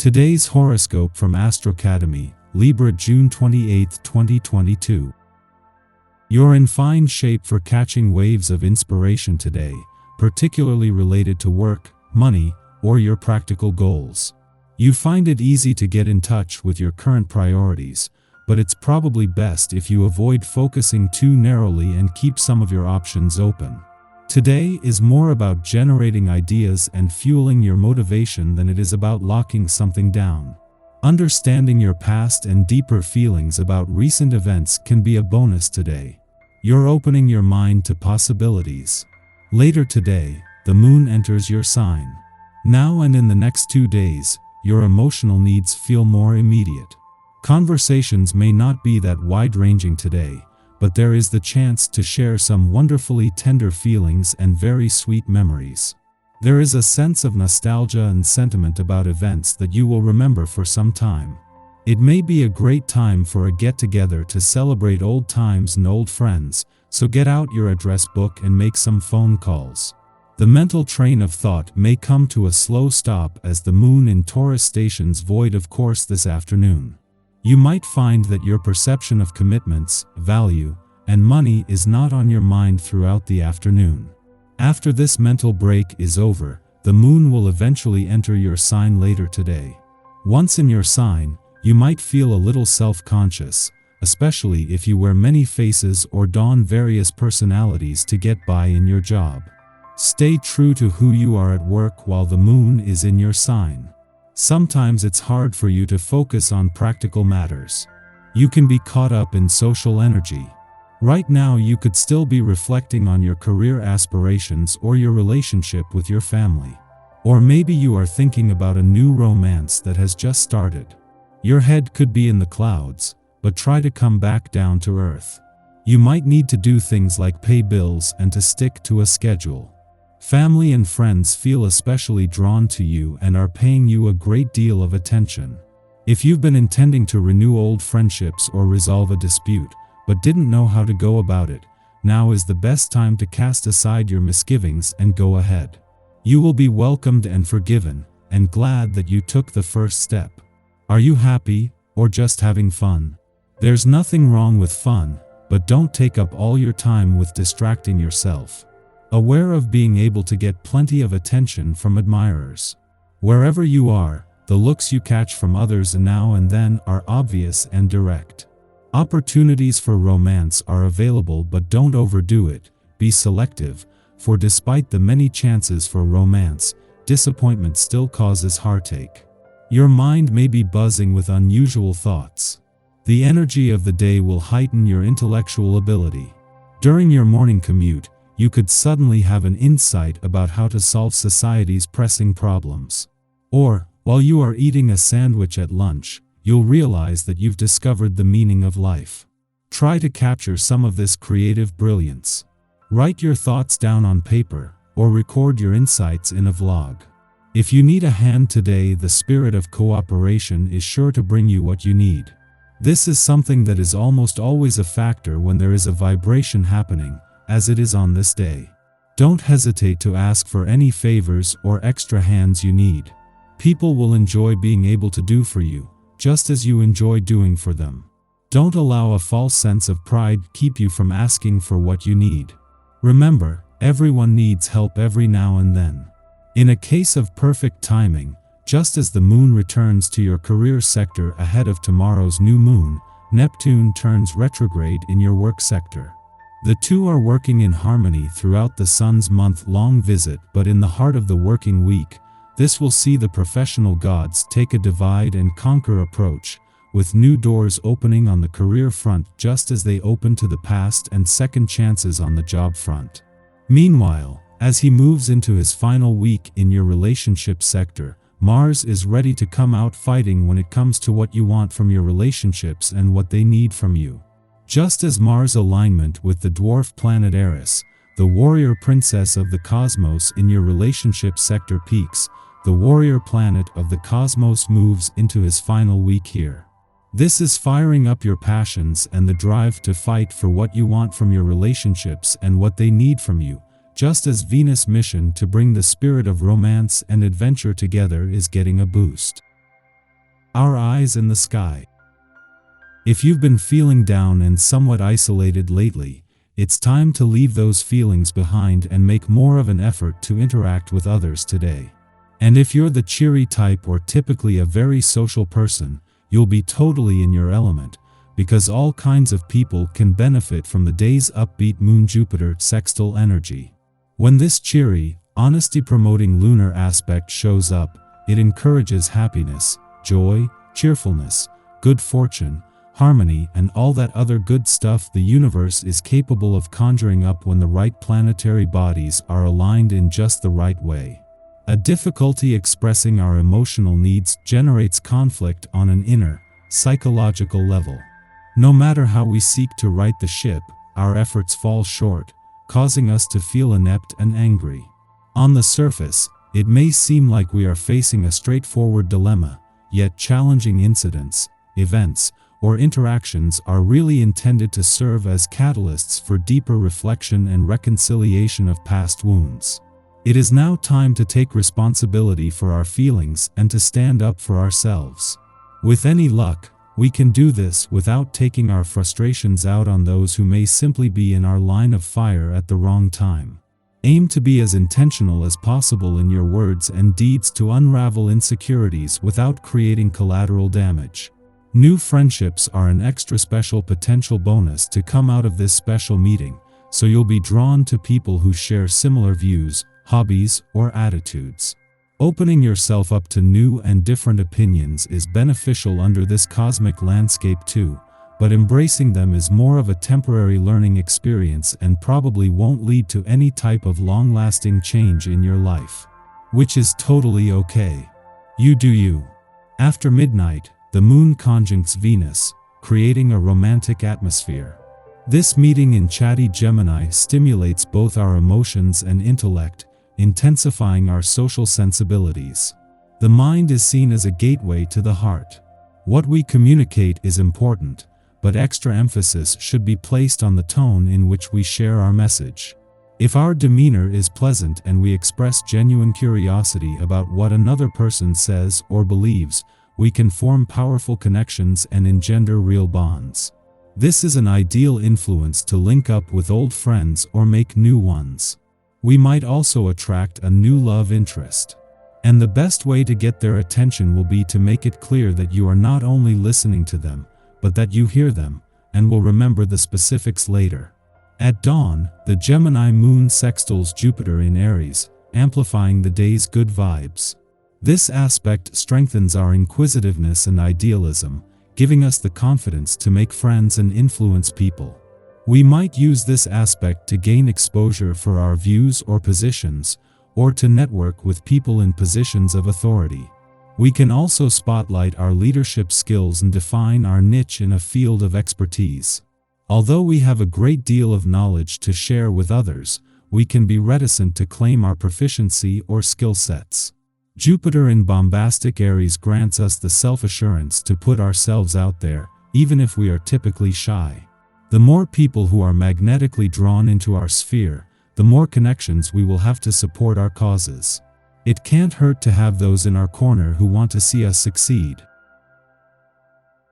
Today's horoscope from Astrocademy, Libra June 28, 2022. You're in fine shape for catching waves of inspiration today, particularly related to work, money, or your practical goals. You find it easy to get in touch with your current priorities, but it's probably best if you avoid focusing too narrowly and keep some of your options open. Today is more about generating ideas and fueling your motivation than it is about locking something down. Understanding your past and deeper feelings about recent events can be a bonus today. You're opening your mind to possibilities. Later today, the moon enters your sign. Now and in the next 2 days, your emotional needs feel more immediate. Conversations may not be that wide-ranging today, but there is the chance to share some wonderfully tender feelings and very sweet memories. There is a sense of nostalgia and sentiment about events that you will remember for some time. It may be a great time for a get-together to celebrate old times and old friends, so get out your address book and make some phone calls. The mental train of thought may come to a slow stop as the moon in Taurus stations void of course this afternoon. You might find that your perception of commitments, value, and money is not on your mind throughout the afternoon. After this mental break is over, the moon will eventually enter your sign later today. Once in your sign, you might feel a little self-conscious, especially if you wear many faces or don various personalities to get by in your job. Stay true to who you are at work while the moon is in your sign. Sometimes it's hard for you to focus on practical matters. You can be caught up in social energy. Right now you could still be reflecting on your career aspirations or your relationship with your family. Or maybe you are thinking about a new romance that has just started. Your head could be in the clouds, but try to come back down to earth. You might need to do things like pay bills and to stick to a schedule. Family and friends feel especially drawn to you and are paying you a great deal of attention. If you've been intending to renew old friendships or resolve a dispute, but didn't know how to go about it, now is the best time to cast aside your misgivings and go ahead. You will be welcomed and forgiven, and glad that you took the first step. Are you happy, or just having fun? There's nothing wrong with fun, but don't take up all your time with distracting yourself. Aware of being able to get plenty of attention from admirers. Wherever you are, the looks you catch from others now and then are obvious and direct. Opportunities for romance are available, but don't overdo it. Be selective, for despite the many chances for romance, disappointment still causes heartache. Your mind may be buzzing with unusual thoughts. The energy of the day will heighten your intellectual ability. During your morning commute, you could suddenly have an insight about how to solve society's pressing problems. Or, while you are eating a sandwich at lunch, you'll realize that you've discovered the meaning of life. Try to capture some of this creative brilliance. Write your thoughts down on paper, or record your insights in a vlog. If you need a hand today, the spirit of cooperation is sure to bring you what you need. This is something that is almost always a factor when there is a vibration happening, as it is on this day. Don't hesitate to ask for any favors or extra hands you need. People will enjoy being able to do for you, just as you enjoy doing for them. Don't allow a false sense of pride keep you from asking for what you need. Remember, everyone needs help every now and then. In a case of perfect timing, just as the moon returns to your career sector ahead of tomorrow's new moon, Neptune turns retrograde in your work sector. The two are working in harmony throughout the sun's month-long visit, but in the heart of the working week, this will see the professional gods take a divide-and-conquer approach, with new doors opening on the career front just as they opened to the past and second chances on the job front. Meanwhile, as he moves into his final week in your relationship sector, Mars is ready to come out fighting when it comes to what you want from your relationships and what they need from you. Just as Mars' alignment with the dwarf planet Eris, the warrior princess of the cosmos in your relationship sector peaks, the warrior planet of the cosmos moves into his final week here. This is firing up your passions and the drive to fight for what you want from your relationships and what they need from you, just as Venus' mission to bring the spirit of romance and adventure together is getting a boost. our eyes in the sky. If you've been feeling down and somewhat isolated lately, it's time to leave those feelings behind and make more of an effort to interact with others today. And if you're the cheery type or typically a very social person, you'll be totally in your element, because all kinds of people can benefit from the day's upbeat Moon-Jupiter sextile energy. When this cheery, honesty-promoting lunar aspect shows up, it encourages happiness, joy, cheerfulness, good fortune, harmony, and all that other good stuff the universe is capable of conjuring up when the right planetary bodies are aligned in just the right way. A difficulty expressing our emotional needs generates conflict on an inner, psychological level. No matter how we seek to right the ship, our efforts fall short, causing us to feel inept and angry. On the surface, it may seem like we are facing a straightforward dilemma, yet challenging incidents, events, or interactions are really intended to serve as catalysts for deeper reflection and reconciliation of past wounds. It is now time to take responsibility for our feelings and to stand up for ourselves. With any luck, we can do this without taking our frustrations out on those who may simply be in our line of fire at the wrong time. Aim to be as intentional as possible in your words and deeds to unravel insecurities without creating collateral damage. New friendships are an extra special potential bonus to come out of this special meeting, so you'll be drawn to people who share similar views, hobbies, or attitudes. Opening yourself up to new and different opinions is beneficial under this cosmic landscape too, but embracing them is more of a temporary learning experience and probably won't lead to any type of long-lasting change in your life. Which is totally okay. You do you. After midnight, the Moon conjuncts Venus, creating a romantic atmosphere. This meeting in chatty Gemini stimulates both our emotions and intellect, intensifying our social sensibilities. The mind is seen as a gateway to the heart. What we communicate is important, but extra emphasis should be placed on the tone in which we share our message. If our demeanor is pleasant and we express genuine curiosity about what another person says or believes, we can form powerful connections and engender real bonds. This is an ideal influence to link up with old friends or make new ones. We might also attract a new love interest. And the best way to get their attention will be to make it clear that you are not only listening to them, but that you hear them, and will remember the specifics later. At dawn, the Gemini moon sextiles Jupiter in Aries, amplifying the day's good vibes. This aspect strengthens our inquisitiveness and idealism, giving us the confidence to make friends and influence people. We might use this aspect to gain exposure for our views or positions, or to network with people in positions of authority. We can also spotlight our leadership skills and define our niche in a field of expertise. Although we have a great deal of knowledge to share with others, we can be reticent to claim our proficiency or skill sets. Jupiter in bombastic Aries grants us the self-assurance to put ourselves out there, even if we are typically shy. The more people who are magnetically drawn into our sphere, the more connections we will have to support our causes. It can't hurt to have those in our corner who want to see us succeed.